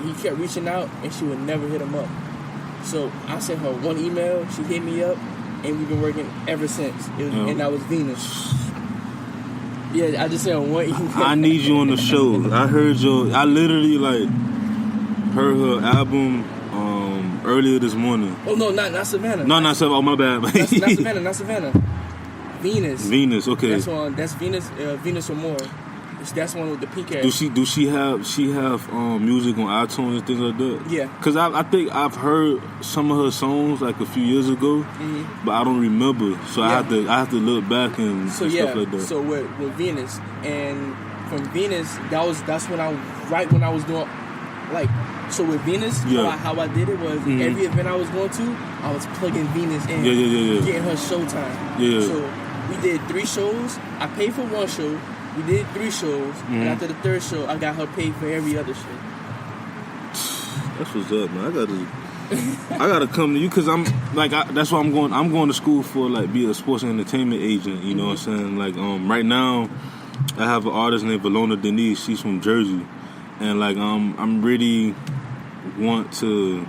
he kept reaching out, and she would never hit him up. So I sent her one email. She hit me up, and we've been working ever since. And that was Venus. Yeah, I just sent her one email. I need you on the show. I literally like heard her album earlier this morning. Oh no, not Savannah. No, not Savannah. Oh, my bad. Not Savannah. Venus. Okay. That's one. That's Venus. Venus or more. That's one with the pink hair. Do she have music on iTunes and things like that? Yeah. Cause I think I've heard some of her songs like a few years ago, but I don't remember. So I have to look back and stuff like that. So with Venus, and from Venus, that's when I was doing like. So with Venus, how I did it was every event I was going to, I was plugging Venus in, getting her showtime. Yeah. So we did 3 shows. I paid for one show. We did 3 shows, and after the 3rd show, I got her paid for every other show. That's what's up, man. I gotta come to you because I'm like that's why I'm going. I'm going to school for like be a sports and entertainment agent. You know what I'm saying? Like right now, I have an artist named Valona Denise. She's from Jersey, and like I'm really want to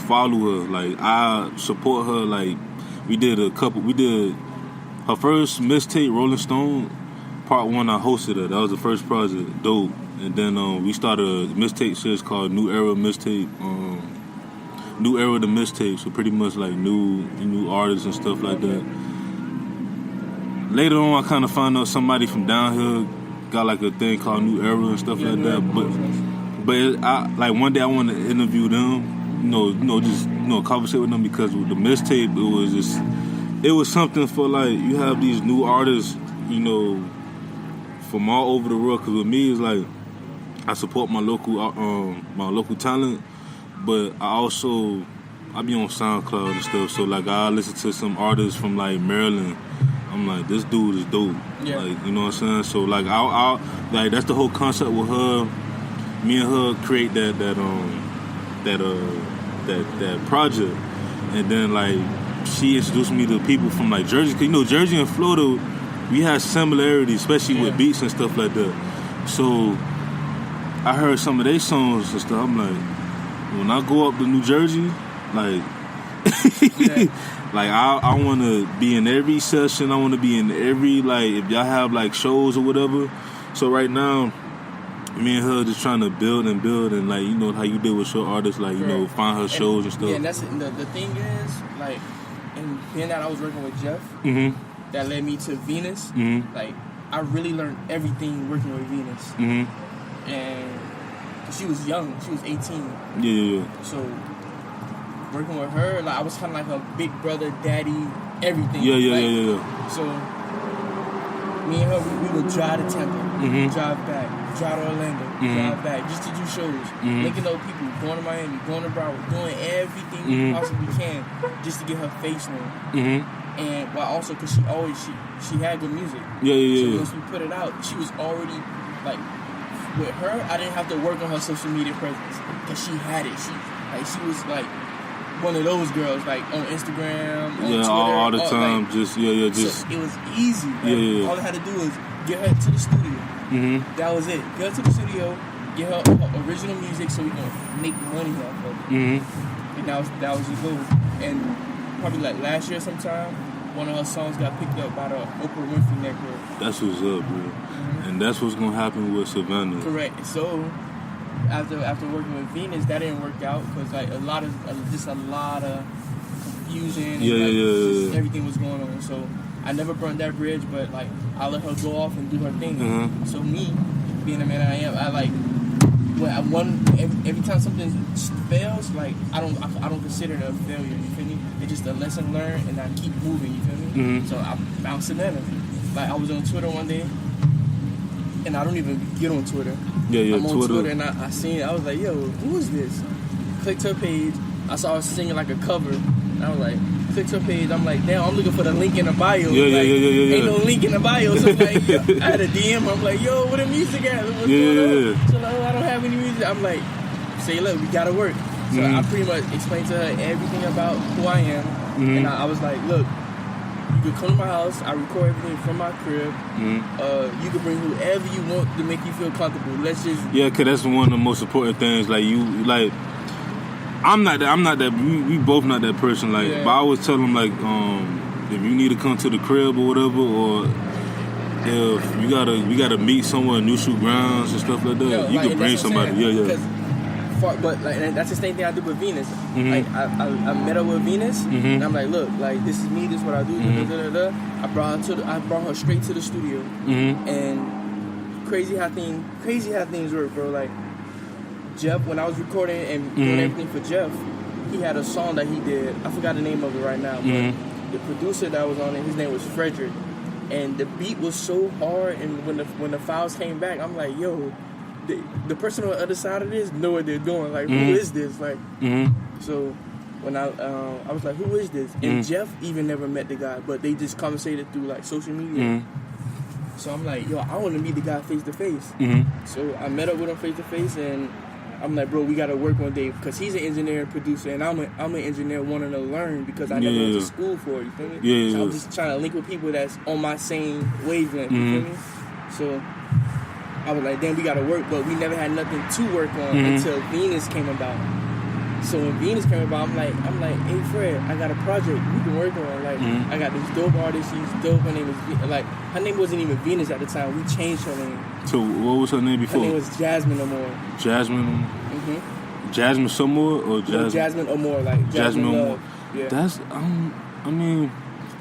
follow her. Like I support her. Like we did her first mixtape, Rolling Stone. Part 1, I hosted her. That was the first project, dope. And then we started a mixtape series called New Era Mixtape. New Era the Mixtape. So pretty much like new artists and stuff like that. Later on, I kind of found out somebody from down here got like a thing called New Era and stuff like that. But like one day I wanted to interview them. Just conversate with them because with the mixtape it was something for like you have these new artists, from all over the world. Because with me, it's like I support my local talent, but I be on SoundCloud and stuff. So like I listen to some artists from like Maryland. I'm like, this dude is dope. Yeah. Like, you know what I'm saying? So like I like that's the whole concept with her. Me and her create that project, and then like she introduced me to people from like Jersey. Cause Jersey and Florida, we had similarities, especially with beats and stuff like that. So I heard some of their songs and stuff. I'm like, when I go up to New Jersey, like, like I want to be in every session. I want to be in every, like, if y'all have like shows or whatever. So right now, me and her just trying to build and like, how you did with your artists, like, find her shows and stuff. Yeah, and that's the thing is, like, and being that I was working with Jeff, that led me to Venus. Like, I really learned everything working with Venus. And she was young. She was 18. Yeah. So working with her, like I was kind of like a big brother, daddy, everything. Yeah. So me and her, we would drive to Tampa, drive back, drive to Orlando, drive back, just to do shows, linking up people, going to Miami, going to Brownlee, doing everything we possibly can just to get her face known. And while also, because she had good music. So once we put it out, she was already, like, with her, I didn't have to work on her social media presence because she had it. She was like one of those girls, like on Instagram, on Twitter, all the time. Like, just. So it was easy. Like, all I had to do was get her to the studio. That was it. Get her to the studio, get her original music so we can make money off of it. And that was the goal. And probably like last year sometime, one of her songs got picked up by the Oprah Winfrey Network. That's what's up, bro. And that's what's gonna happen with Savannah. Correct. So after working with Venus, that didn't work out because like a lot of confusion. And, everything was going on. So I never burned that bridge, but like I let her go off and do her thing. So me, being the man I am, I like every time something fails, like I don't consider it a failure. You feel me? It's just a lesson learned, and I keep moving. You feel me? So I bounced Savannah. Like I was on Twitter one day, and I don't even get on Twitter. I'm on Twitter, and I seen it. I was like, yo, who is this? Clicked her page. I saw her singing like a cover. And I was like, clicked her page. I'm like, damn, I'm looking for the link in the bio. Ain't no link in the bio. So I'm like, I had a DM. I'm like, yo, where the music at? What's going on? So like, I don't have any music. I'm like, say, look, we gotta work. So I pretty much explained to her everything about who I am. And I was like, look, You could come to my house. I record everything from my crib. Mm-hmm. You can bring whoever you want to make you feel comfortable. Let's just cause that's one of the most important things. Like I'm not that. We both not that person. Like, but I always tell them like, if you need to come to the crib or whatever, or if we gotta meet somewhere in neutral grounds and stuff like that, you can bring somebody. But like that's the same thing I do with Venus. Mm-hmm. Like I met up with Venus, and I'm like, look, like this is me. This is what I do. I brought her straight to the studio, and crazy how things work, bro. Like Jeff, when I was recording and doing everything for Jeff, he had a song that he did. I forgot the name of it right now, but the producer that was on it, his name was Frederick, and the beat was so hard. And when the files came back, I'm like, yo. The person on the other side of this know what they're doing. Like, who is this? Like, so when I was like, who is this? And Jeff even never met the guy, but they just conversated through like social media. So I'm like, yo, I want to meet the guy face to face. So I met up with him face to face, and I'm like, bro, we got to work one day because he's an engineer and producer, and I'm an engineer wanting to learn because I never went to school for it. You feel me? So I'm just trying to link with people that's on my same wavelength. You feel me? So I was like, damn, we gotta work, but we never had nothing to work on until Venus came about. So when Venus came about, I'm like, hey Fred, I got a project we can work on. Like, I got this dope artist, she's dope. Her name is her name wasn't even Venus at the time. We changed her name. So what was her name before? Her name was Jasmine Amore. Jasmine. Jasmine Somore or Jasmine? No, Jasmine Amore, like Jasmine Love. Yeah. That's I mean.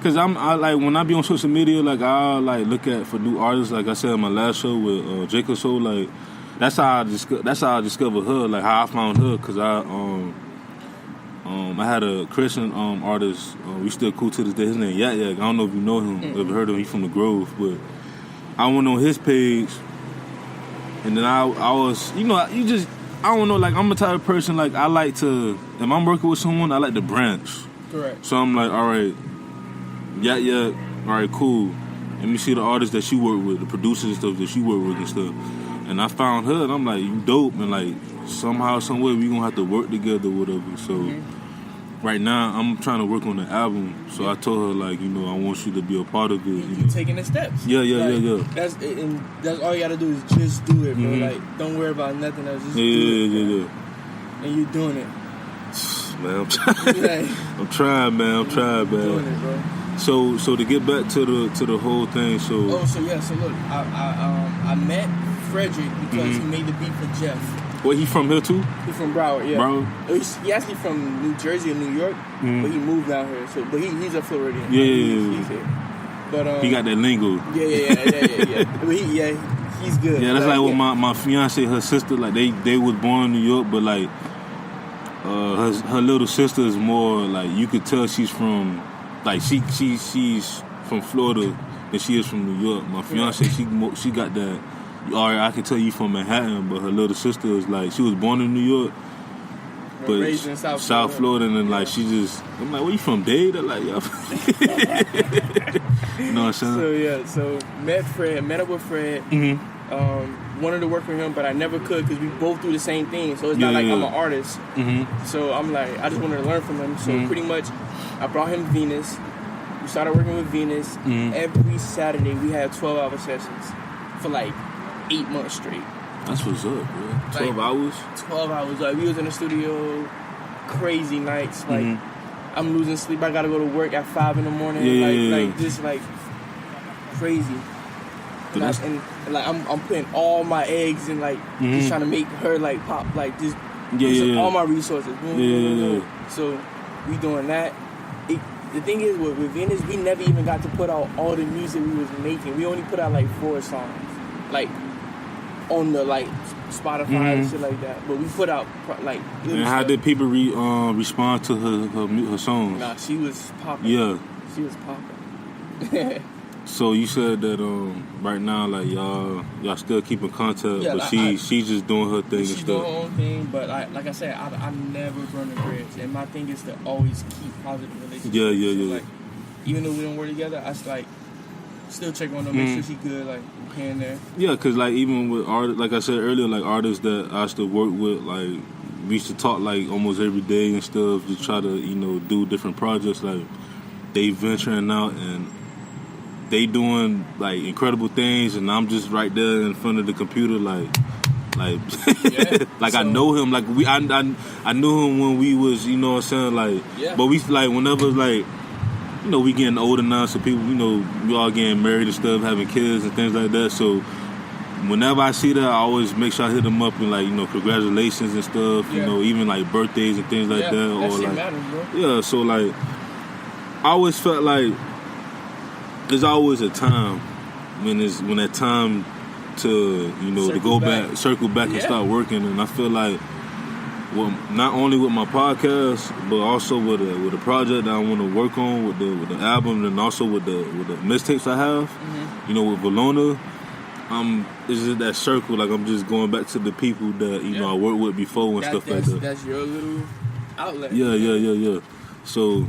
Cause I like when I be on social media, like I like look at for new artists. Like I said in my last show with Jacob Show, like that's how I discovered her. Like how I found her, cause I had a Christian artist. We still cool to this day. His name Yak Yak. I don't know if you know him, ever heard of him. He's from the Grove, but I went on his page, and then I was, I don't know. Like I'm a type of person. Like I like to, if I'm working with someone, I like to branch. Correct. So I'm like, all right. Yeah, all right, cool. Let me see the artists that she worked with, the producers and stuff that she worked with and stuff. And I found her, and I'm like, you dope, and like somehow, some way, we gonna have to work together, or whatever. So right now, I'm trying to work on the album. So I told her like, I want you to be a part of it. You taking the steps. Yeah. That's all you gotta do is just do it, bro. Like, don't worry about nothing else. Just do it. Yeah. And you're doing it. Man, I'm trying, man. You're doing it, bro. So to get back to the whole thing, so look, I met Frederick because he made the beat for Jeff. Well, he from here too? He's from Broward, yeah. Broward? He actually from New Jersey or New York, but he moved down here. So, but he's a Floridian. He's here. But he got that lingo. Yeah. But he's good. Yeah, that's like what my fiance, her sister, like they was born in New York, but like her little sister is more like, you could tell she's from. Like she's from Florida and she is from New York. My fiance, she got that. All right, I can tell you from Manhattan, but her little sister is like, she was born in New York, but raised in South Florida, and then like she just, I'm like, where you from, Dade? Like, yo. You know what I'm saying? So met up with Fred. Wanted to work with him, but I never could because we both do the same thing. So it's not like I'm an artist. So I'm like, I just wanted to learn from him. So pretty much, I brought him Venus. We started working with Venus. Every Saturday we had 12-hour sessions for like 8 months straight. That's what's up, bro. 12 hours? 12 hours. Like, we was in the studio, crazy nights. Like, I'm losing sleep. I gotta go to work at 5 in the morning. Like just like crazy. And I'm putting all my eggs in, like, just trying to make her like pop, like just all my resources. So we doing that. The thing is, with Venus, we never even got to put out all the music we was making. We only put out like 4 songs, like on the like Spotify and shit like that. But we put out like. And how did people respond to her songs? Nah, she was popping. Yeah, she was popping. So you said that right now, like y'all still keep in contact, but she's just doing her thing. She's doing her own thing, but like I said, I never burn a bridge, and my thing is to always keep positive relationships. Yeah. Like, even though we don't work together, I still check on her, make sure she's good, like here and there. Yeah, cause like even with artists, like I said earlier, like artists that I still work with, like we used to talk like almost every day and stuff to try to do different projects. Like they venturing out and they doing like incredible things, and I'm just right there in front of the computer, like Yeah. like So- I know him, like I knew him when we was, you know what I'm saying, like, Yeah. but we like whenever like, you know, we getting older now, so people, you know, we all getting married and stuff, having kids and things like that. So whenever I see that, I always make sure I hit them up and like, you know, congratulations and stuff. Yeah. You know, even like birthdays and things like that. That Or shit like, matters, bro. yeah. So like, I always felt like there's always a time when that time to, you know, to go back, circle back and Yeah. start working. And I feel like, well, not only with my podcast, but also with a project that I want to work on with the album, and also with the mixtapes I have. Mm-hmm. You know, with Valona, it's just that circle. Like, I'm just going back to the people that, you know, I worked with before and stuff like that. That's your little outlet. Yeah. So,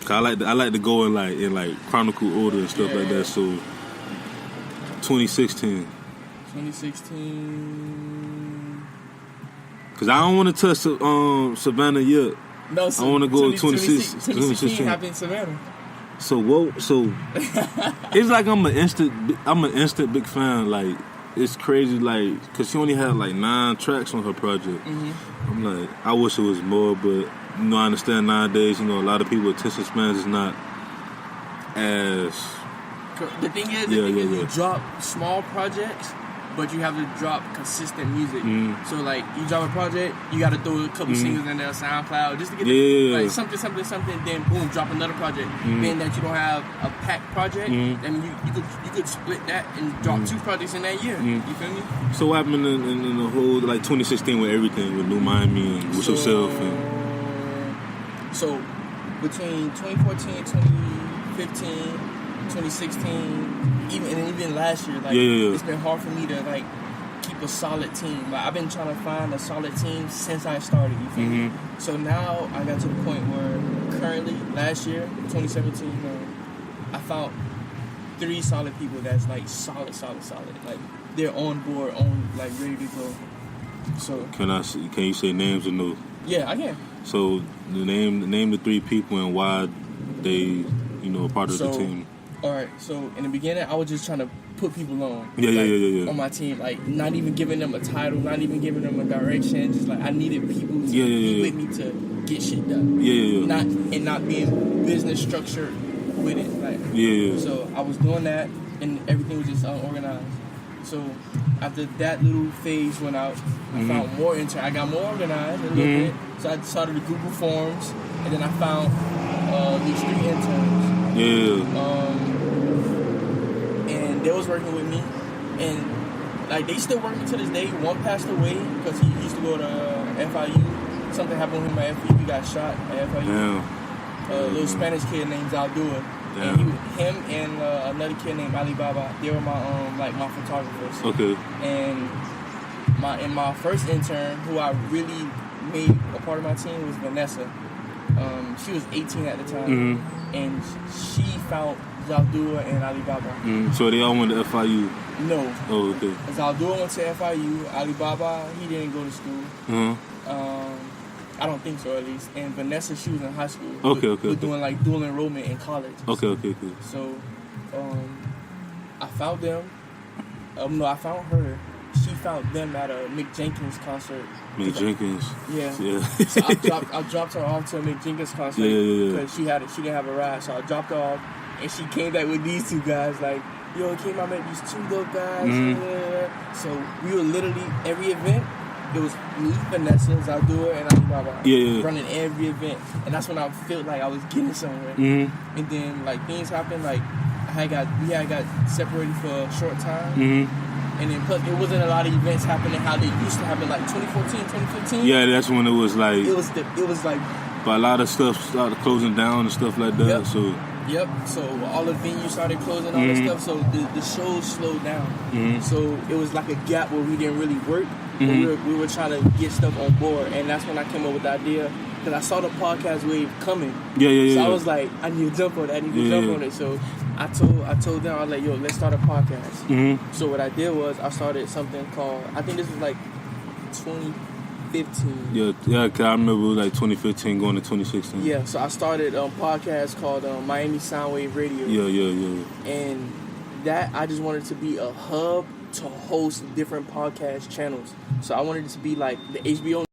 'cause I like to go in like chronicle order and stuff like that. So, 2016. 2016. Cause I don't want to touch Savannah yet. No, so I want to go 2016 2016. happened in Savannah. So whoa, so it's like I'm an instant big fan. Like, it's crazy, like, cause she only had like 9 tracks on her project. Mm-hmm. I'm like, I wish it was more, but you know, I understand nowadays, you know, a lot of people attention spans is not as. The thing is, you drop small projects, but you have to drop consistent music. So like, you drop a project, you got to throw a couple singles in there on SoundCloud just to get like something. Then boom, drop another project. Being that you don't have a packed project, I mean, you could split that and drop 2 projects in that year. You feel me? So what happened in the whole like 2016 with everything, with NuMiami and with yourself? And... So between 2014, 2015. 2016, even last year, like it's been hard for me to like keep a solid team. Like, I've been trying to find a solid team since I started. You feel me? So now I got to the point where currently, last year, 2017, I found 3 solid people that's like solid. Like, they're on board, like ready to go. So can you say names or no? Yeah, I can. So name the 3 people and why they, you know, are part of the team. All right, so in the beginning, I was just trying to put people on. Yeah. On my team, like, not even giving them a title, not even giving them a direction. Just like, I needed people to be with me to get shit done. Not being business structured with it. Like, So I was doing that, and everything was just unorganized. So after that little phase went out, I found more I got more organized a little bit. So I started the Google Forms, and then I found these 3 interns. And they was working with me, and like, they still working to this day. One passed away because he used to go to FIU. Something happened with him at FIU. He got shot at FIU. A little Spanish kid named Zaldua. And him and another kid named Alibaba. They were my photographers. Okay. And my first intern, who I really made a part of my team, was Vanessa. She was 18 at the time, and she found Zaldua and Alibaba. So they all went to FIU? No. Oh, okay. Zaldua went to FIU. Alibaba, he didn't go to school. I don't think so, at least. And Vanessa, she was in high school. Okay. Doing like dual enrollment in college. Okay. So, I found them. No, I found her. She found them at a Mick Jenkins concert. Mick Jenkins. Yeah. So I dropped her off to a Mick Jenkins concert because she didn't have a ride. So I dropped her off, and she came back with these 2 guys. Like, yo, Akeem, I met these 2 dope guys. So we were literally every event. It was me, Vanessa, Zaldua, and Alibaba running every event, and that's when I felt like I was getting somewhere. And then like things happened. Like we had got separated for a short time. And then plus, it wasn't a lot of events happening how they used to happen, like 2014, 2015. Yeah, that's when it was like... It was like... But a lot of stuff started closing down and stuff like that, so... Yep, so all the venues started closing, all that stuff, so the shows slowed down. So it was like a gap where we didn't really work, but we were trying to get stuff on board, and that's when I came up with the idea, because I saw the podcast wave coming. So I was like, I need to jump on it, So I told them, I was like, yo, let's start a podcast. So what I did was, I started something called, I think this was like 2015, 2015. Yeah, cause I remember it was like 2015 going to 2016. Yeah, so I started a podcast called Miami Soundwave Radio. Yeah. And that, I just wanted to be a hub to host different podcast channels. So I wanted it to be like the HBO